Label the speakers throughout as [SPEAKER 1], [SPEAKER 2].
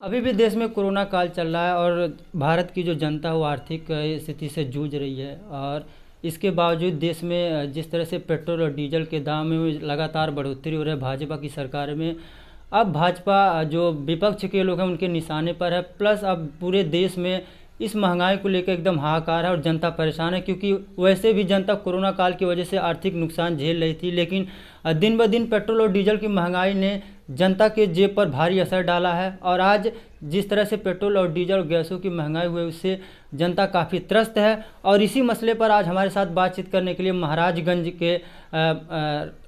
[SPEAKER 1] अभी भी देश में कोरोना काल चल रहा है और भारत की जो जनता है वो आर्थिक स्थिति से जूझ रही है। और इसके बावजूद देश में जिस तरह से पेट्रोल और डीजल के दाम में लगातार बढ़ोतरी हो रही है भाजपा की सरकार में, अब भाजपा जो विपक्ष के लोग हैं उनके निशाने पर है। प्लस अब पूरे देश में इस महंगाई को लेकर एकदम हाहाकार है और जनता परेशान है, क्योंकि वैसे भी जनता कोरोना काल की वजह से आर्थिक नुकसान झेल रही थी, लेकिन दिन ब दिन पेट्रोल और डीजल की महंगाई ने जनता के जेब पर भारी असर डाला है। और आज जिस तरह से पेट्रोल और डीजल और गैसों की महंगाई हुई उससे जनता काफ़ी त्रस्त है। और इसी मसले पर आज हमारे साथ बातचीत करने के लिए महाराजगंज के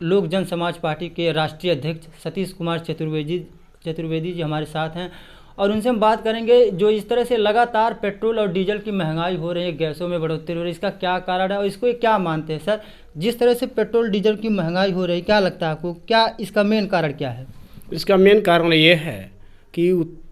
[SPEAKER 1] लोक जन समाज पार्टी के राष्ट्रीय अध्यक्ष सतीश कुमार चतुर्वेदी जी हमारे साथ हैं और उनसे हम बात करेंगे जो इस तरह से लगातार पेट्रोल और डीजल की महंगाई हो रही है, गैसों में बढ़ोतरी हो रही है, इसका क्या कारण है और इसको ये क्या मानते हैं। सर, जिस तरह से पेट्रोल डीजल की महंगाई हो रही है, क्या लगता है आपको, क्या इसका मेन कारण क्या है?
[SPEAKER 2] इसका मेन कारण ये है कि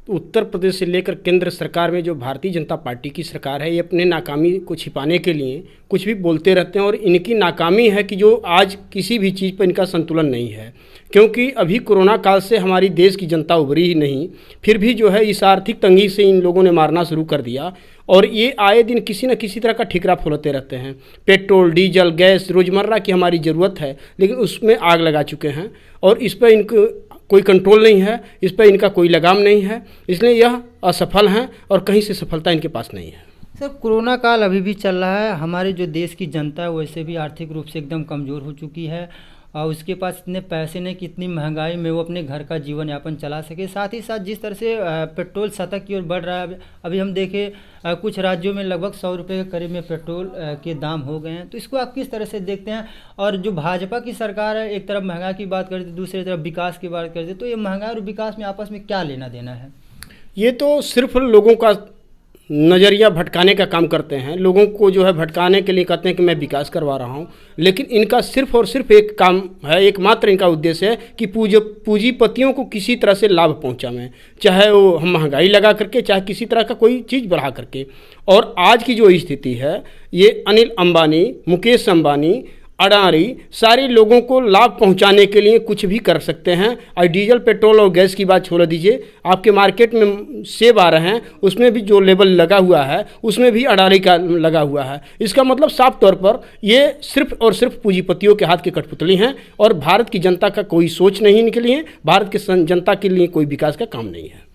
[SPEAKER 2] उत्तर प्रदेश से लेकर केंद्र सरकार में जो भारतीय जनता पार्टी की सरकार है, ये अपने नाकामी को छिपाने के लिए कुछ भी बोलते रहते हैं। और इनकी नाकामी है कि जो आज किसी भी चीज़ पर इनका संतुलन नहीं है, क्योंकि अभी कोरोना काल से हमारी देश की जनता उभरी ही नहीं, फिर भी जो है इस आर्थिक तंगी से इन लोगों ने मारना शुरू कर दिया। और ये आए दिन किसी न किसी तरह का ठिकरा फोड़ते रहते हैं। पेट्रोल, डीजल, गैस रोज़मर्रा की हमारी ज़रूरत है, लेकिन उसमें आग लगा चुके हैं और इस पर इनको कोई कंट्रोल नहीं है, इस पर इनका कोई लगाम नहीं है, इसलिए यह असफल हैं और कहीं से सफलता इनके पास नहीं है।
[SPEAKER 1] सर, कोरोना काल अभी भी चल रहा है, हमारे जो देश की जनता है वैसे भी आर्थिक रूप से एकदम कमज़ोर हो चुकी है और उसके पास इतने पैसे नहीं कि इतनी महंगाई में वो अपने घर का जीवन यापन चला सके। साथ ही साथ जिस तरह से पेट्रोल शतक की ओर बढ़ रहा है, अभी हम देखें कुछ राज्यों में लगभग 100 रुपये के करीब में पेट्रोल के दाम हो गए हैं, तो इसको आप किस तरह से देखते हैं? और जो भाजपा की सरकार है, एक तरफ महंगाई की बात करती है, दूसरी तरफ विकास की बात करती है, तो ये महंगाई और विकास में आपस में क्या लेना देना है?
[SPEAKER 2] ये तो सिर्फ लोगों का नज़रिया भटकाने का काम करते हैं। लोगों को जो है भटकाने के लिए कहते हैं कि मैं विकास करवा रहा हूँ, लेकिन इनका सिर्फ और सिर्फ एक काम है, एकमात्र इनका उद्देश्य है कि पूंजीपतियों को किसी तरह से लाभ पहुँचावें, चाहे वो हम महंगाई लगा करके, चाहे किसी तरह का कोई चीज़ बढ़ा करके। और आज की जो स्थिति है, ये अनिल अंबानी, मुकेश अंबानी, अडानी सारे लोगों को लाभ पहुंचाने के लिए कुछ भी कर सकते हैं। और डीजल, पेट्रोल और गैस की बात छोड़ दीजिए, आपके मार्केट में सेब आ रहे हैं, उसमें भी जो लेबल लगा हुआ है उसमें भी अडानी का लगा हुआ है। इसका मतलब साफ तौर पर ये सिर्फ और सिर्फ पूंजीपतियों के हाथ की कठपुतली हैं और भारत की जनता का कोई सोच नहीं इनके लिए, भारत की जनता के लिए कोई विकास का काम नहीं है।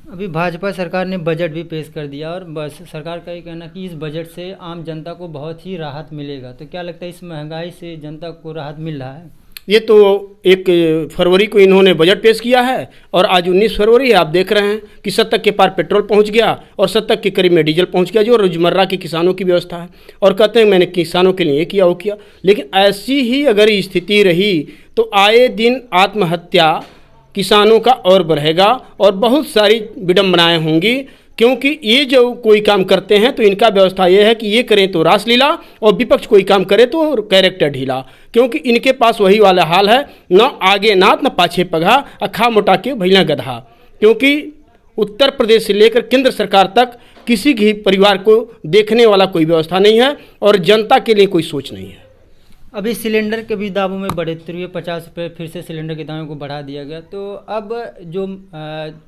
[SPEAKER 1] अभी भाजपा सरकार ने बजट भी पेश कर दिया और बस सरकार का ये कहना कि इस बजट से आम जनता को बहुत ही राहत मिलेगा, तो क्या लगता है इस महंगाई से जनता को राहत मिल रहा है?
[SPEAKER 2] ये तो 1 फरवरी को इन्होंने बजट पेश किया है और आज 19 फरवरी है। आप देख रहे हैं कि 70 के पार पेट्रोल पहुंच गया और 70 के करीब में डीजल पहुंच गया, जो रोज़मर्रा के किसानों की व्यवस्था है। और कहते हैं मैंने किसानों के लिए ये किया वो किया, लेकिन ऐसी ही अगर स्थिति रही तो आए दिन आत्महत्या किसानों का और बढ़ेगा और बहुत सारी विडंबनाएं होंगी, क्योंकि ये जो कोई काम करते हैं तो इनका व्यवस्था ये है कि ये करें तो रासलीला और विपक्ष कोई काम करे तो कैरेक्टर ढीला, क्योंकि इनके पास वही वाला हाल है, न आगे नाथ न पाछे पगहा, अखा मोटा के भैया गधा। क्योंकि उत्तर प्रदेश से लेकर केंद्र सरकार तक किसी भी परिवार को देखने वाला कोई व्यवस्था नहीं है और जनता के लिए कोई सोच नहीं है।
[SPEAKER 1] अभी सिलेंडर के भी दामों में बढ़ोतरी हुई, 50 रुपये फिर से सिलेंडर के दामों को बढ़ा दिया गया, तो अब जो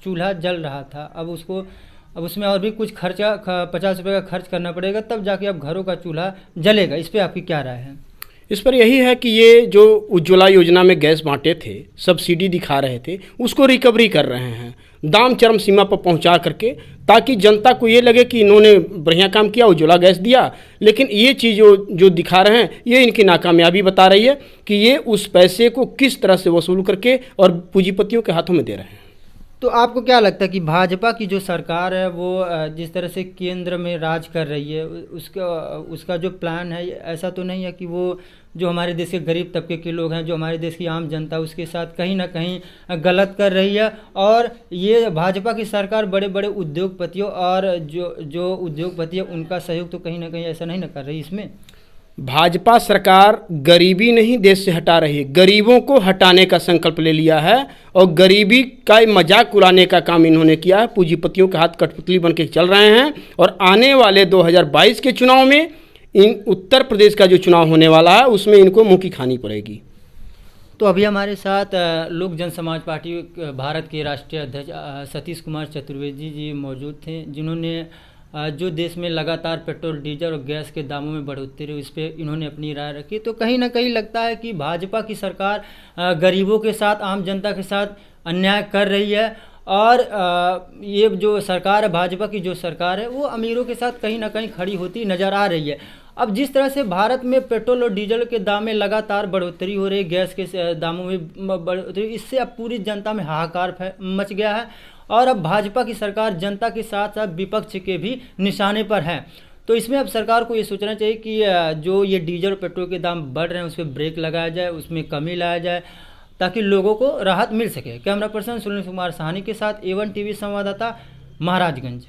[SPEAKER 1] चूल्हा जल रहा था अब उसमें और भी कुछ खर्चा 50 रुपये का खर्च करना पड़ेगा, तब जाके अब घरों का चूल्हा जलेगा। इस पर आपकी क्या राय है?
[SPEAKER 2] इस पर यही है कि ये जो उज्ज्वला योजना में गैस बांटे थे, सब्सिडी दिखा रहे थे, उसको रिकवरी कर रहे हैं दाम चरम सीमा पर पहुंचा करके, ताकि जनता को ये लगे कि इन्होंने बढ़िया काम किया, उज्ज्वला गैस दिया। लेकिन ये चीज़ जो दिखा रहे हैं ये इनकी नाकामयाबी बता रही है कि ये उस पैसे को किस तरह से वसूल करके और पूंजीपतियों के हाथों में दे रहे हैं।
[SPEAKER 1] तो आपको क्या लगता है कि भाजपा की जो सरकार है वो जिस तरह से केंद्र में राज कर रही है उसका जो प्लान है, ऐसा तो नहीं है कि वो जो हमारे देश के गरीब तबके के लोग हैं, जो हमारे देश की आम जनता, उसके साथ कहीं ना कहीं गलत कर रही है? और ये भाजपा की सरकार बड़े बड़े उद्योगपतियों और जो उद्योगपति है उनका सहयोग तो कहीं ना कहीं ऐसा नहीं ना कर रही इसमें?
[SPEAKER 2] भाजपा सरकार गरीबी नहीं देश से हटा रही है, गरीबों को हटाने का संकल्प ले लिया है और गरीबी का मजाक उड़ाने का काम इन्होंने किया है। पूंजीपतियों के हाथ कठपुतली बन के चल रहे हैं और आने वाले 2022 के चुनाव में इन उत्तर प्रदेश का जो चुनाव होने वाला है उसमें इनको मुंह की खानी पड़ेगी।
[SPEAKER 1] तो अभी हमारे साथ लोक जनसमाज पार्टी भारत के राष्ट्रीय अध्यक्ष सतीश कुमार चतुर्वेदी जी मौजूद थे, जिन्होंने जो देश में लगातार पेट्रोल डीजल और गैस के दामों में बढ़ोतरी हुई, इस पर इन्होंने अपनी राय रखी। तो कहीं ना कहीं लगता है कि भाजपा की सरकार गरीबों के साथ, आम जनता के साथ अन्याय कर रही है, और ये जो सरकार है, भाजपा की जो सरकार है, वो अमीरों के साथ कहीं ना कहीं खड़ी होती नज़र आ रही है। अब जिस तरह से भारत में पेट्रोल और डीजल के दाम में लगातार बढ़ोतरी हो रही है, गैस के दामों में बढ़ोतरी, इससे अब पूरी जनता में हाहाकार मच गया है, और अब भाजपा की सरकार जनता के साथ साथ विपक्ष के भी निशाने पर है। तो इसमें अब सरकार को ये सोचना चाहिए कि जो ये डीजल और पेट्रोल के दाम बढ़ रहे हैं उस पर ब्रेक लगाया जाए, उसमें कमी लाया जाए, ताकि लोगों को राहत मिल सके। कैमरा पर्सन सुनील कुमार साहनी के साथ A1 टीवी संवाददाता, महाराजगंज।